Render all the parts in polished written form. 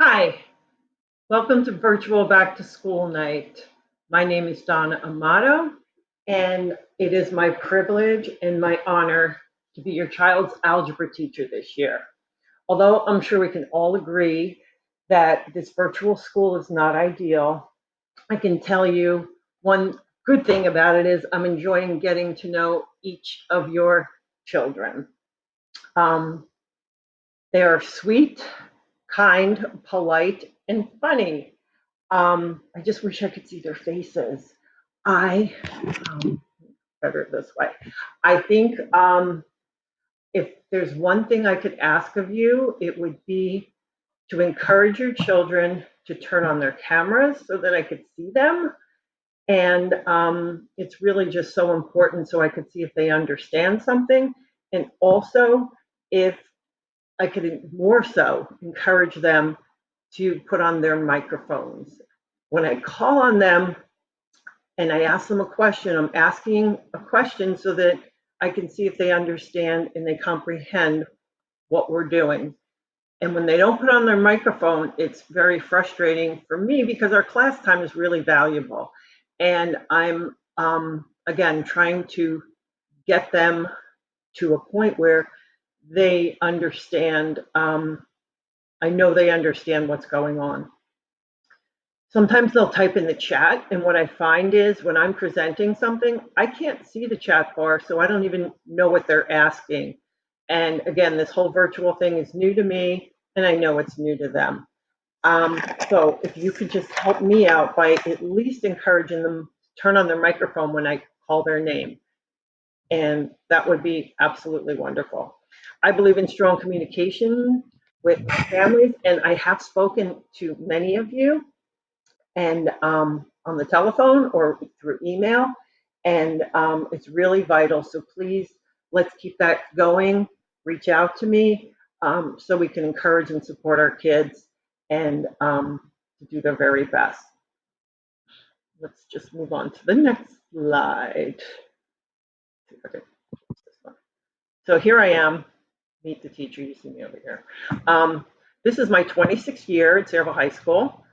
Hi, welcome to virtual back to school night. My name is Donna Amato, and it is my privilege and my honor to be your child's algebra teacher this year. Although I'm sure we can all agree that this virtual school is not ideal, I can tell you one good thing about it is I'm enjoying getting to know each of your children. Um, they are sweet, kind, polite, and funny. I just wish I could see their faces. I better this way. I think if there's one thing I could ask of you, it would be to encourage your children to turn on their cameras so that I could see them. And it's really just so important so I could see if they understand something. And also, if I could more so encourage them to put on their microphones. When I call on them, and I ask them a question. I'm asking a question so that I can see if they understand and they comprehend what we're doing. And when they don't put on their microphone, it's very frustrating for me because our class time is really valuable. And I'm, again, trying to get them to a point where they understand. I know they understand what's going on. Sometimes they'll type in the chat, and what I find is when I'm presenting something, I can't see the chat bar, so I don't even know what they're asking. And again, this whole virtual thing is new to me, and I know it's new to them. So if you could just help me out by at least encouraging them to turn on their microphone when I call their name, and that would be absolutely wonderful. I believe in strong communication with families, and I have spoken to many of you and on the telephone or through email. And it's really vital. So please, let's keep that going. Reach out to me so we can encourage and support our kids and to do their very best. Let's just move on to the next slide. So here I am. Meet the teacher. You see me over here. This is my 26th year at Sayreville High School.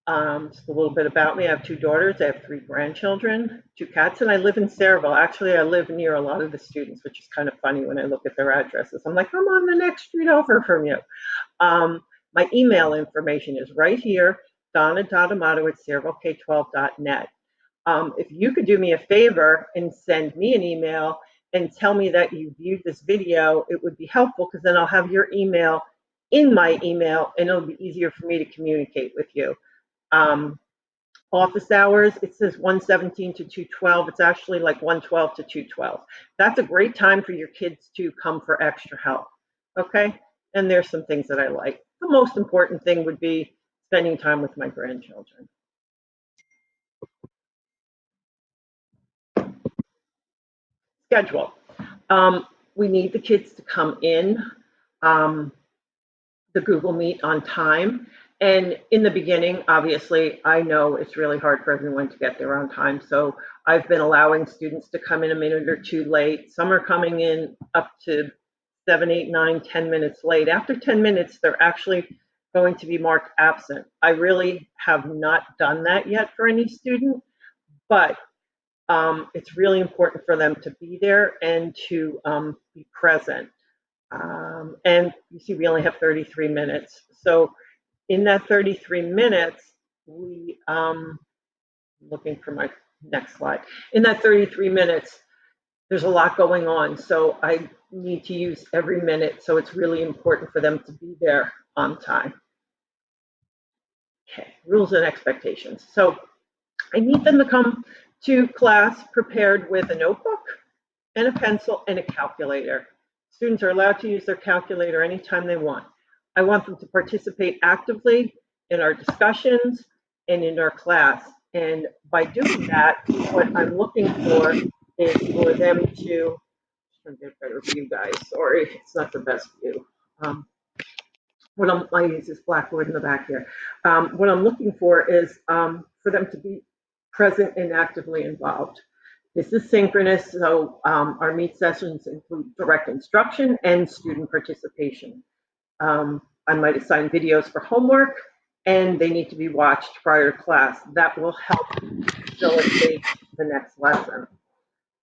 Just a little bit about me. I have two daughters. I have three grandchildren, two cats, and I live in Sayreville. Actually, I live near a lot of the students, which is kind of funny when I look at their addresses. I'm like, I'm on the next street over from you. My email information is right here, donna.amato@sayrevillek12.net. If you could do me a favor and send me an email and tell me that you viewed this video, it would be helpful because then I'll have your email in my email and it'll be easier for me to communicate with you. Office hours, it says 1:17 to 2:12. It's actually like 1:12 to 2:12. That's a great time for your kids to come for extra help. Okay? And there's some things that I like. The most important thing would be spending time with my grandchildren. Schedule. We need the kids to come in the Google Meet on time. And in the beginning, obviously, I know it's really hard for everyone to get there on time. So I've been allowing students to come in a minute or two late. Some are coming in up to 7, 8, 9, 10 minutes late. After 10 minutes, they're actually going to be marked absent. I really have not done that yet for any student, but it's really important for them to be there and to be present. And you see, we only have 33 minutes. So in that 33 minutes, we, looking for my next slide. In that 33 minutes, there's a lot going on. So I need to use every minute. So it's really important for them to be there on time. Okay, rules and expectations. So I need them to come to class prepared with a notebook and a pencil and a calculator. Students are allowed to use their calculator anytime they want. I want them to participate actively in our discussions and in our class. And by doing that, what I'm looking for is for them to, I'm get a better view, guys. Sorry, it's not the best view. I use this blackboard in the back here. What I'm looking for is for them to be present and actively involved. This is synchronous, so our meet sessions include direct instruction and student participation. I might assign videos for homework and they need to be watched prior to class. That will help facilitate the next lesson.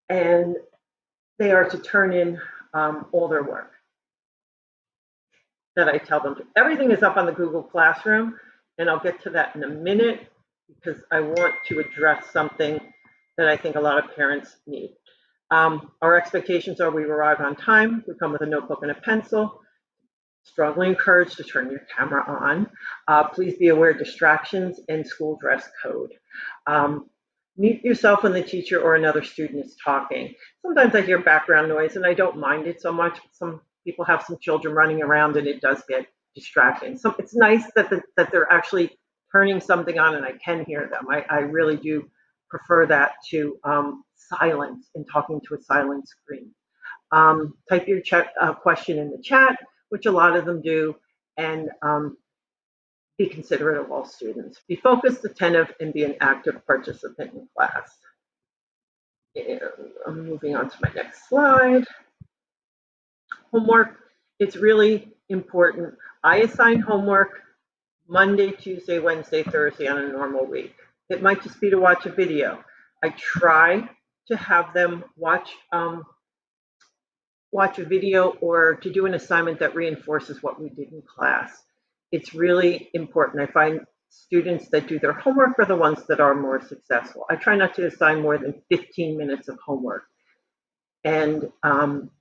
And they are to turn in all their work that I tell them to. Everything is up on the Google Classroom, and I'll get to that in a minute because I want to address something that I think a lot of parents need. Our expectations are we arrive on time, we come with a notebook and a pencil. Strongly encouraged to turn your camera on. Please be aware of distractions and school dress code. Mute yourself when the teacher or another student is talking. Sometimes I hear background noise and I don't mind it so much. Some people have some children running around and it does get distracting. So it's nice that they're actually turning something on and I can hear them. I really do prefer that to silence and talking to a silent screen. Type your question in the chat, which a lot of them do, and be considerate of all students. Be focused, attentive, and be an active participant in class. And I'm moving on to my next slide. Homework, it's really important. I assign homework Monday, Tuesday, Wednesday, Thursday on a normal week. It might just be to watch a video. I try to have them watch a video or to do an assignment that reinforces what we did in class. It's really important. I find students that do their homework are the ones that are more successful. I try not to assign more than 15 minutes of homework. And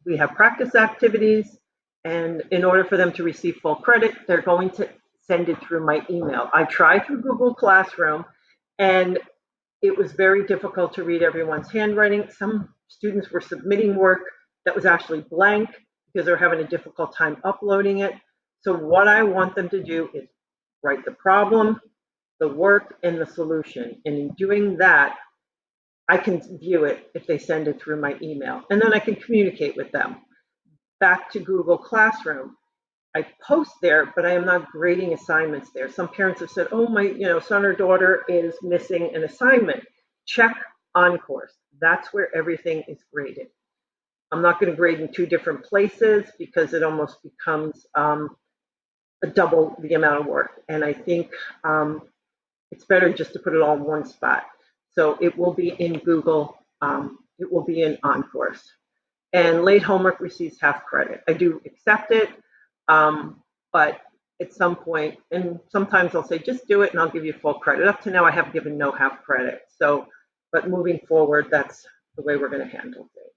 we have practice activities, and in order for them to receive full credit, they're going to send it through my email. I tried through Google Classroom, and it was very difficult to read everyone's handwriting. Some students were submitting work that was actually blank because they're having a difficult time uploading it. So what I want them to do is write the problem, the work, and the solution. And in doing that, I can view it if they send it through my email. And then I can communicate with them. Back to Google Classroom. I post there, but I am not grading assignments there. Some parents have said, oh, my son or daughter is missing an assignment. Check on course. That's where everything is graded. I'm not going to grade in two different places because it almost becomes a double the amount of work. And I think it's better just to put it all in one spot. So it will be in Google, it will be in OnCourse. And late homework receives half credit. I do accept it, but at some point, and sometimes I'll say, just do it and I'll give you full credit. Up to now, I have given no half credit. So, but moving forward, that's the way we're going to handle things.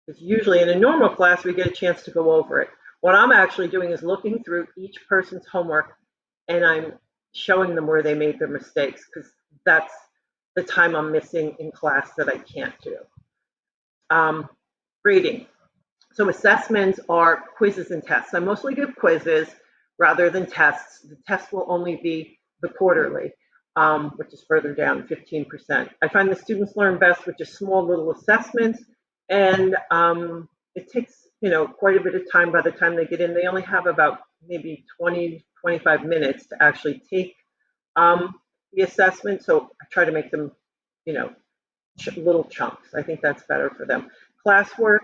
Because usually in a normal class, we get a chance to go over it. What I'm actually doing is looking through each person's homework and I'm showing them where they made their mistakes because that's the time I'm missing in class that I can't do. Grading. So assessments are quizzes and tests. I mostly give quizzes rather than tests. The test will only be the quarterly, which is further down, 15%. I find the students learn best with just small little assessments, and it takes quite a bit of time by the time they get in. They only have about maybe 20, 25 minutes to actually take the assessment. So I try to make them, little chunks. I think that's better for them. Classwork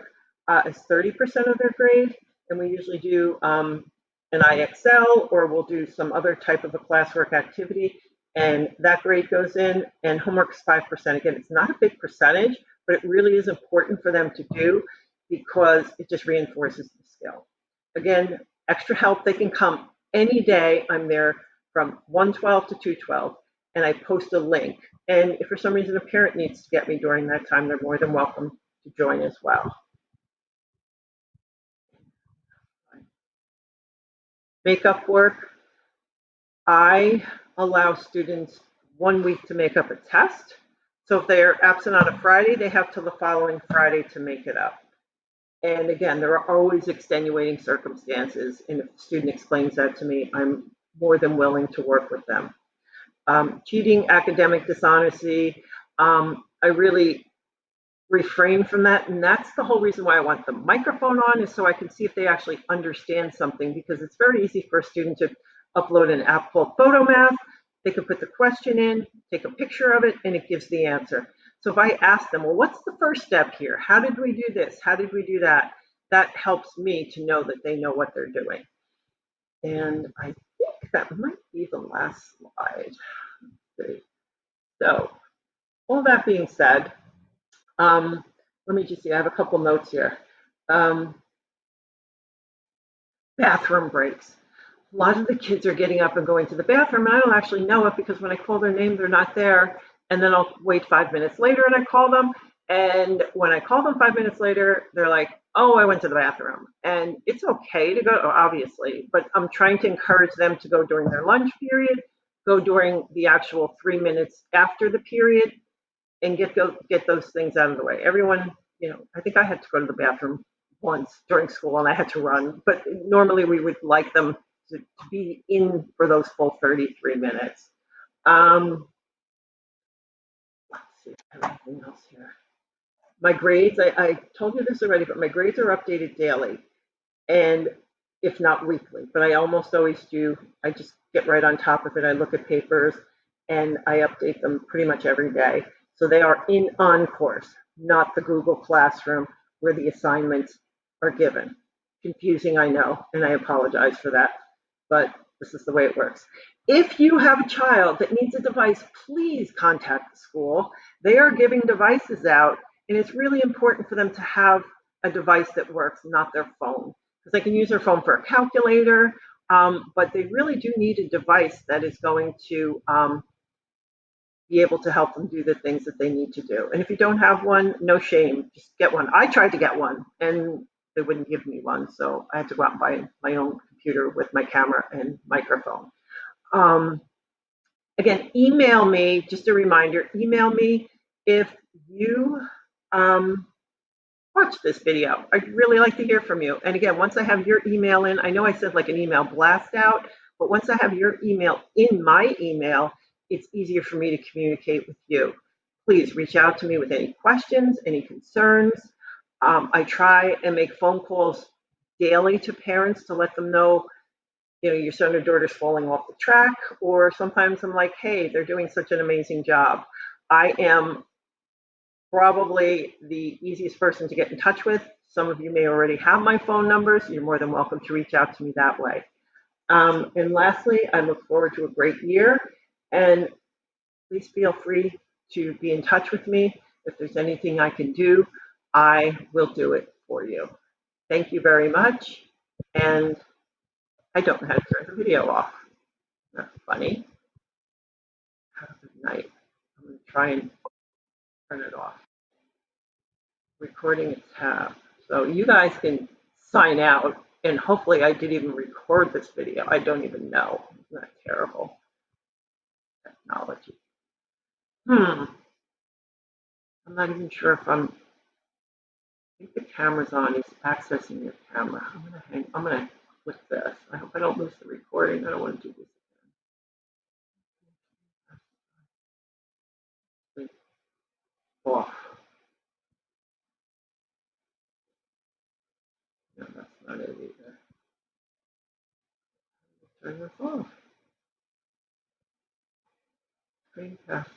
is 30% of their grade, and we usually do an IXL or we'll do some other type of a classwork activity, and that grade goes in, and homework is 5%. Again, it's not a big percentage, but it really is important for them to do because it just reinforces the skill. Again, extra help, they can come any day. I'm there from 1:12 to 2:12, and I post a link. And if for some reason a parent needs to get me during that time, they're more than welcome to join as well. Makeup work. I allow students 1 week to make up a test. So if they're absent on a Friday, they have till the following Friday to make it up. And again, there are always extenuating circumstances. And if the student explains that to me, I'm more than willing to work with them. Cheating, academic dishonesty, I really refrain from that. And that's the whole reason why I want the microphone on, is so I can see if they actually understand something, because it's very easy for a student to upload an app called PhotoMath. They can put the question in, take a picture of it, and it gives the answer. So if I ask them, well, what's the first step here? How did we do this? How did we do that? That helps me to know that they know what they're doing. And I think that might be the last slide. Let's see. So, all that being said, let me just see, I have a couple notes here. Bathroom breaks. A lot of the kids are getting up and going to the bathroom, and I don't actually know it because when I call their name, they're not there. And then I'll wait 5 minutes later and I call them. And when I call them 5 minutes later, they're like, oh, I went to the bathroom. And it's okay to go, obviously, but I'm trying to encourage them to go during their lunch period, go during the actual 3 minutes after the period, and get those things out of the way. Everyone, I think I had to go to the bathroom once during school and I had to run, but normally we would like them to be in for those full 33 minutes. Let's see, everything else here. My grades, I told you this already, but my grades are updated daily, and if not weekly, but I almost always do. I just get right on top of it. I look at papers and I update them pretty much every day. So they are on course, not the Google Classroom where the assignments are given. Confusing, I know, and I apologize for that, but this is the way it works. If you have a child that needs a device, please contact the school. They are giving devices out, and it's really important for them to have a device that works, not their phone, because they can use their phone for a calculator, but they really do need a device that is going to be able to help them do the things that they need to do. And if you don't have one, no shame, just get one. I tried to get one, and they wouldn't give me one, so I had to go out and buy my own computer with my camera and microphone. Again, email me, just a reminder, email me if you watch this video. I'd really like to hear from you. And again, once I have your email in, I know I said like an email blast out, but once I have your email in my email, it's easier for me to communicate with you. Please reach out to me with any questions, any concerns. I try and make phone calls daily to parents to let them know, your son or daughter's falling off the track, or sometimes I'm like, hey, they're doing such an amazing job. I am probably the easiest person to get in touch with. Some of you may already have my phone numbers. You're more than welcome to reach out to me that way. And lastly, I look forward to a great year, and please feel free to be in touch with me. If there's anything I can do, I will do it for you. Thank you very much, and I don't know how to turn the video off. That's funny. Have a good night. I'm going to try and turn it off. Recording tab. So you guys can sign out, and hopefully I didn't even record this video. I don't even know. Isn't that terrible? Technology. I'm not even sure if I think the camera's on. He's accessing your camera. I'm gonna click this. I hope I don't lose the recording. I don't want to do this again. Off. No, that's not it either. Turn this off. Screencast